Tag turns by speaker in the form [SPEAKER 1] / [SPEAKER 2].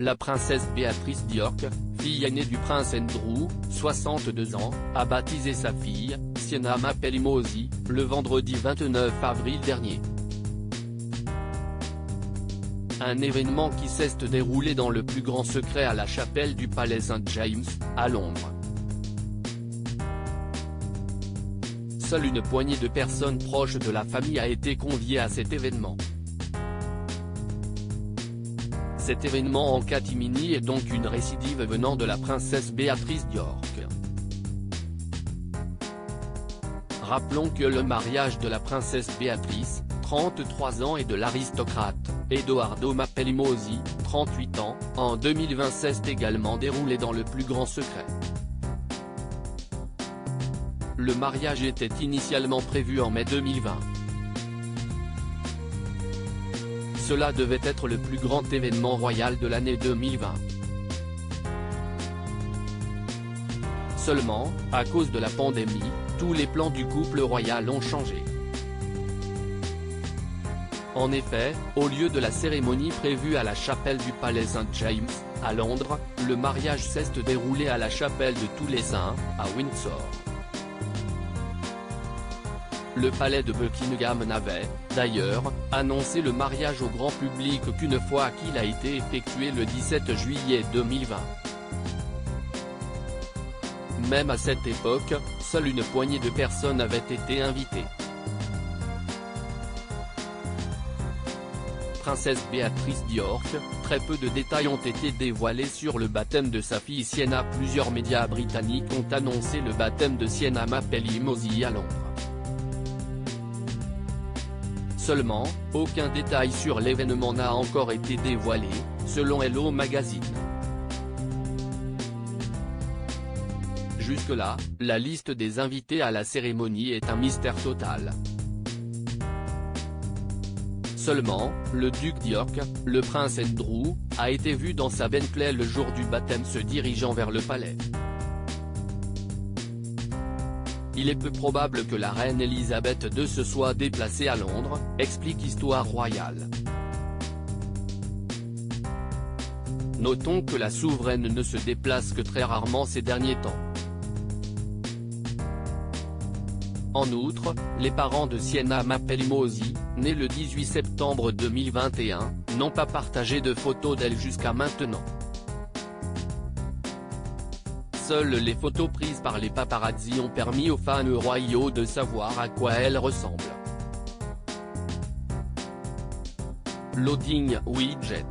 [SPEAKER 1] La princesse Béatrice d'York, fille aînée du prince Andrew, 62 ans, a baptisé sa fille, Sienna Mapelimosi, le vendredi 29 avril dernier. Un événement qui s'est déroulé dans le plus grand secret à la chapelle du palais St James, à Londres. Seule une poignée de personnes proches de la famille a été conviée à cet événement. Cet événement en catimini est donc une récidive venant de la princesse Béatrice d'York. Rappelons que le mariage de la princesse Béatrice, 33 ans et de l'aristocrate, Edoardo Mapelimosi, 38 ans, en 2020 s'est également déroulé dans le plus grand secret. Le mariage était initialement prévu en mai 2020. Cela devait être le plus grand événement royal de l'année 2020. Seulement, à cause de la pandémie, tous les plans du couple royal ont changé. En effet, au lieu de la cérémonie prévue à la chapelle du palais St James, à Londres, le mariage s'est déroulé à la chapelle de Tous les Saints, à Windsor. Le palais de Buckingham n'avait, d'ailleurs, annoncé le mariage au grand public qu'une fois qu'il a été effectué le 17 juillet 2020. Même à cette époque, seule une poignée de personnes avait été invitées. Princesse Béatrice d'York, très peu de détails ont été dévoilés sur le baptême de sa fille Sienna. Plusieurs médias britanniques ont annoncé le baptême de Sienna Mapelimosi à Londres. Seulement, aucun détail sur l'événement n'a encore été dévoilé, selon Hello Magazine. Jusque-là, la liste des invités à la cérémonie est un mystère total. Seulement, le duc d'York, le prince Andrew, a été vu dans sa Bentley le jour du baptême se dirigeant vers le palais. Il est peu probable que la reine Elisabeth II se soit déplacée à Londres, explique Histoire Royale. Notons que la souveraine ne se déplace que très rarement ces derniers temps. En outre, les parents de Sienna Mapelimosi, née le 18 septembre 2021, n'ont pas partagé de photos d'elle jusqu'à maintenant. Seules les photos prises par les paparazzi ont permis aux fans royaux de savoir à quoi elle ressemble. Loading widget.